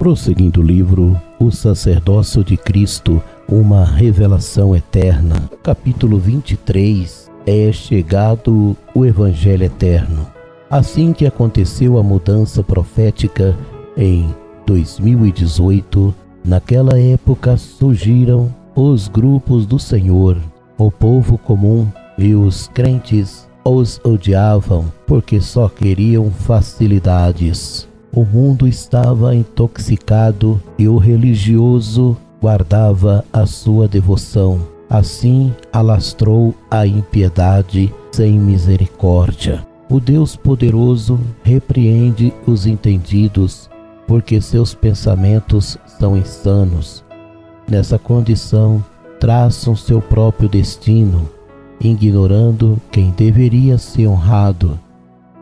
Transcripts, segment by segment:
Prosseguindo o livro, O Sacerdócio de Cristo, uma revelação eterna. Capítulo 23. É chegado o Evangelho eterno. Assim que aconteceu a mudança profética em 2018, naquela época surgiram os grupos do Senhor. O povo comum e os crentes os odiavam porque só queriam facilidades. O mundo estava intoxicado e o religioso guardava a sua devoção. Assim alastrou a impiedade sem misericórdia. O Deus poderoso repreende os entendidos, porque seus pensamentos são insanos. Nessa condição, traçam seu próprio destino, ignorando quem deveria ser honrado: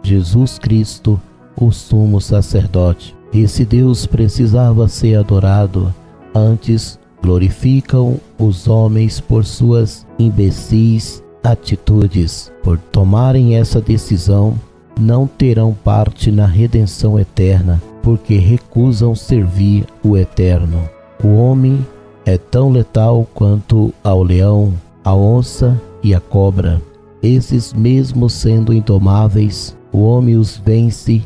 Jesus Cristo, o sumo sacerdote. Esse Deus precisava ser adorado. Antes, glorificam os homens por suas imbecis atitudes. Por tomarem essa decisão, não terão parte na redenção eterna, porque recusam servir o Eterno. O homem é tão letal quanto ao leão, a onça e a cobra. Esses mesmos sendo indomáveis, o homem os vence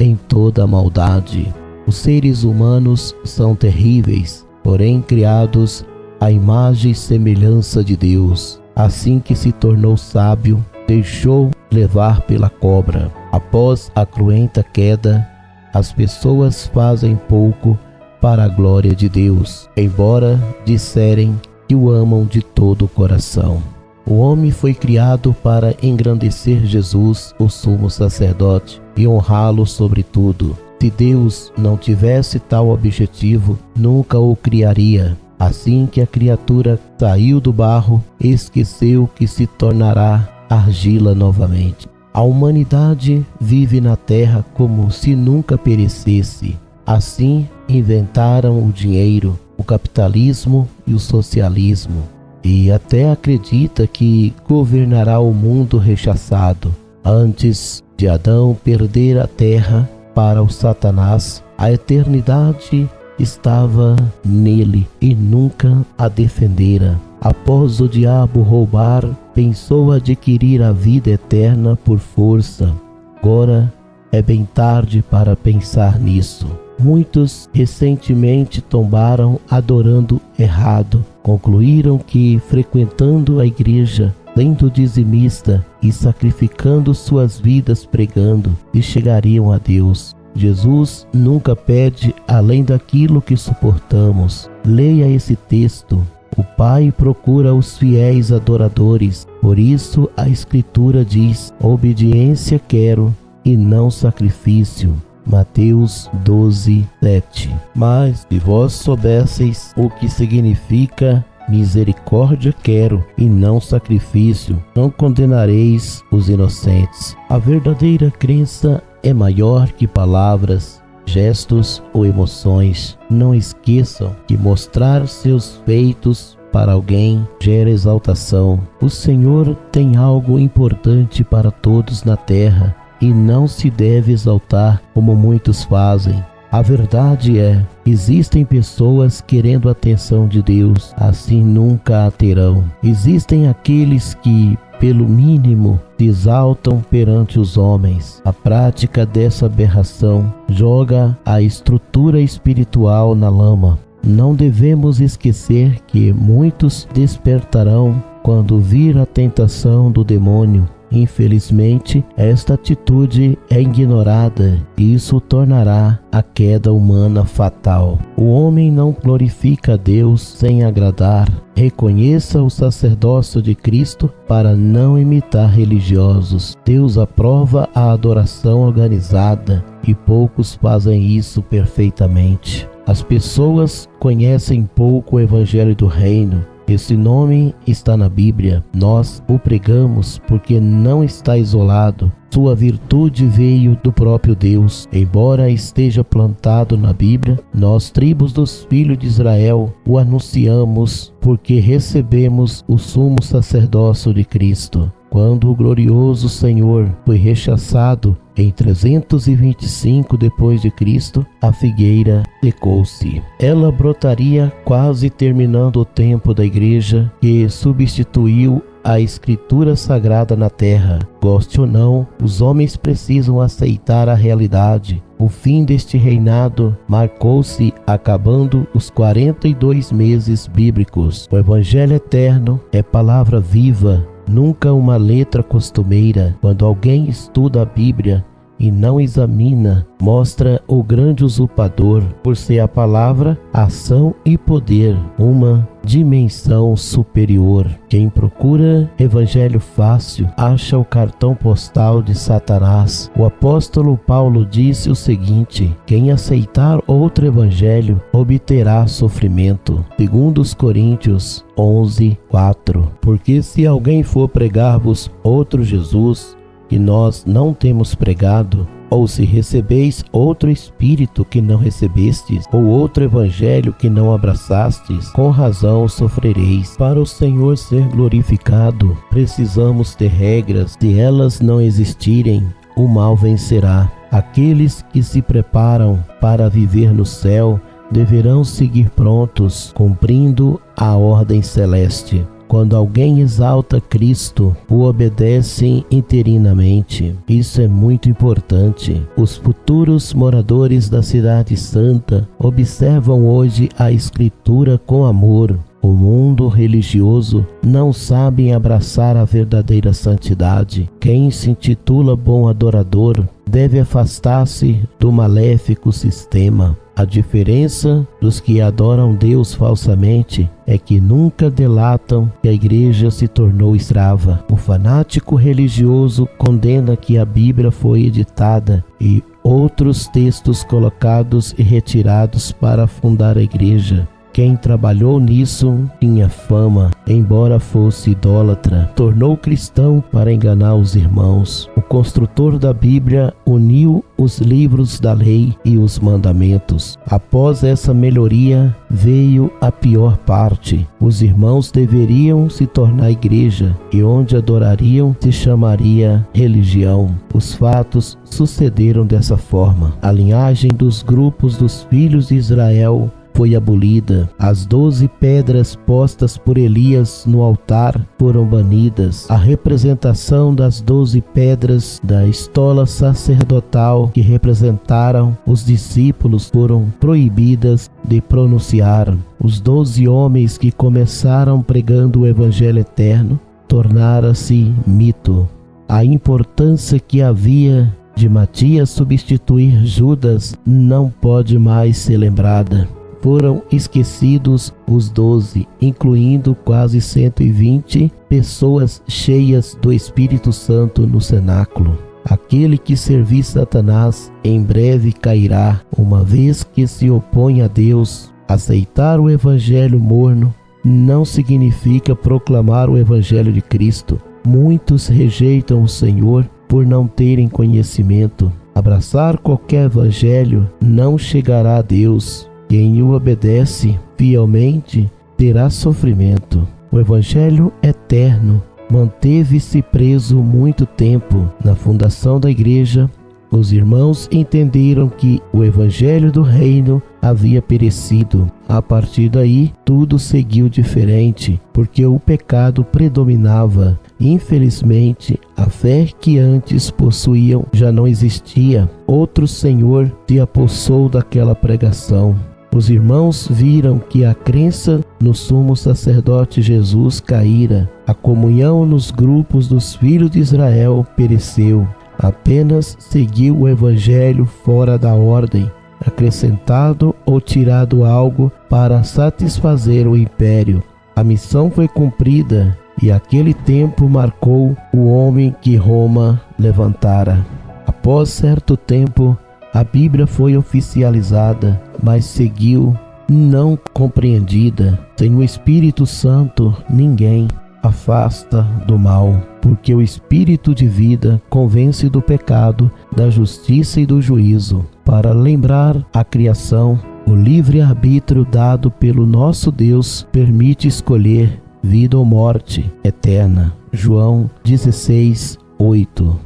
em toda a maldade. Os seres humanos são terríveis, porém criados à imagem e semelhança de Deus. Assim que se tornou sábio, deixou levar pela cobra. Após a cruenta queda, as pessoas fazem pouco para a glória de Deus, embora disserem que o amam de todo o coração. O homem foi criado para engrandecer Jesus, o sumo sacerdote, e honrá-lo sobre tudo. Se Deus não tivesse tal objetivo, nunca o criaria. Assim que a criatura saiu do barro, esqueceu que se tornará argila novamente. A humanidade vive na terra como se nunca perecesse. Assim inventaram o dinheiro, o capitalismo e o socialismo. E até acredita que governará o mundo rechaçado. Antes de Adão perder a terra para o Satanás, a eternidade estava nele e nunca a defendera. Após o diabo roubar, pensou adquirir a vida eterna por força. Agora é bem tarde para pensar nisso. Muitos recentemente tombaram adorando errado. Concluíram que frequentando a igreja, sendo dizimista e sacrificando suas vidas pregando, e chegariam a Deus. Jesus nunca pede além daquilo que suportamos. Leia esse texto. O Pai procura os fiéis adoradores. Por isso a Escritura diz: obediência quero e não sacrifício. Mateus 12:7. Mas se vós soubesseis o que significa misericórdia quero e não sacrifício, não condenareis os inocentes. A verdadeira crença é maior que palavras, gestos ou emoções. Não esqueçam que mostrar seus feitos para alguém gera exaltação. O Senhor tem algo importante para todos na terra e não se deve exaltar como muitos fazem. A verdade é, existem pessoas querendo a atenção de Deus, assim nunca a terão. Existem aqueles que, pelo mínimo, se exaltam perante os homens. A prática dessa aberração joga a estrutura espiritual na lama. Não devemos esquecer que muitos despertarão quando vir a tentação do demônio. Infelizmente, esta atitude é ignorada e isso tornará a queda humana fatal. O homem não glorifica a Deus sem agradar. Reconheça o sacerdócio de Cristo para não imitar religiosos. Deus aprova a adoração organizada e poucos fazem isso perfeitamente. As pessoas conhecem pouco o Evangelho do Reino. Esse nome está na Bíblia. Nós o pregamos porque não está isolado. Sua virtude veio do próprio Deus. Embora esteja plantado na Bíblia, nós, tribos dos filhos de Israel, o anunciamos porque recebemos o sumo sacerdócio de Cristo. Quando o glorioso Senhor foi rechaçado em 325 d.C., a figueira secou-se. Ela brotaria quase terminando o tempo da igreja, que substituiu a escritura sagrada na terra. Goste ou não, os homens precisam aceitar a realidade. O fim deste reinado marcou-se acabando os 42 meses bíblicos. O Evangelho eterno é palavra viva, nunca uma letra costumeira. Quando alguém estuda a Bíblia e não examina, mostra o grande usurpador, por ser a palavra, ação e poder, uma dimensão superior. Quem procura evangelho fácil, acha o cartão postal de Satanás. O apóstolo Paulo disse o seguinte: quem aceitar outro evangelho obterá sofrimento. Segundo os Coríntios 11:4. Porque se alguém for pregar-vos outro Jesus, que nós não temos pregado, ou se recebeis outro espírito que não recebestes, ou outro evangelho que não abraçastes, com razão sofrereis. Para o Senhor ser glorificado, precisamos ter regras. Se elas não existirem, o mal vencerá. Aqueles que se preparam para viver no céu deverão seguir prontos, cumprindo a ordem celeste. Quando alguém exalta Cristo, o obedecem interinamente. Isso é muito importante. Os futuros moradores da Cidade Santa observam hoje a Escritura com amor. O mundo religioso não sabe abraçar a verdadeira santidade. Quem se intitula bom adorador deve afastar-se do maléfico sistema. A diferença dos que adoram Deus falsamente é que nunca delatam que a igreja se tornou escrava. O fanático religioso condena que a Bíblia foi editada e outros textos colocados e retirados para fundar a igreja. Quem trabalhou nisso tinha fama, embora fosse idólatra. Tornou cristão para enganar os irmãos. O construtor da Bíblia uniu os livros da lei e os mandamentos. Após essa melhoria, veio a pior parte. Os irmãos deveriam se tornar igreja, e onde adorariam se chamaria religião. Os fatos sucederam dessa forma. A linhagem dos grupos dos filhos de Israel foi abolida. As 12 pedras postas por Elias no altar foram banidas. A representação das 12 pedras da estola sacerdotal que representaram os discípulos foram proibidas de pronunciar. Os 12 homens que começaram pregando o evangelho eterno tornaram-se mito. A importância que havia de Matias substituir Judas não pode mais ser lembrada. Foram esquecidos os 12, incluindo quase 120 pessoas cheias do Espírito Santo no cenáculo. Aquele que servir Satanás em breve cairá, uma vez que se opõe a Deus. Aceitar o evangelho morno não significa proclamar o evangelho de Cristo. Muitos rejeitam o Senhor por não terem conhecimento. Abraçar qualquer evangelho não chegará a Deus. Quem o obedece fielmente terá sofrimento. O evangelho eterno manteve-se preso muito tempo. Na fundação da igreja, os irmãos entenderam que o evangelho do reino havia perecido. A partir daí, tudo seguiu diferente, porque o pecado predominava. Infelizmente, a fé que antes possuíam já não existia. Outro Senhor se apossou daquela pregação. Os irmãos viram que a crença no sumo sacerdote Jesus caíra. A comunhão nos grupos dos filhos de Israel pereceu. Apenas seguiu o evangelho fora da ordem, acrescentado ou tirado algo para satisfazer o império. A missão foi cumprida e aquele tempo marcou o homem que Roma levantara. Após certo tempo, a Bíblia foi oficializada, mas seguiu não compreendida. Sem o Espírito Santo, ninguém afasta do mal, porque o Espírito de vida convence do pecado, da justiça e do juízo. Para lembrar a criação, o livre-arbítrio dado pelo nosso Deus permite escolher vida ou morte eterna. João 16:8.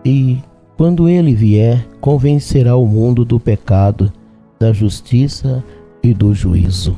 E, quando ele vier, convencerá o mundo do pecado, da justiça e do juízo.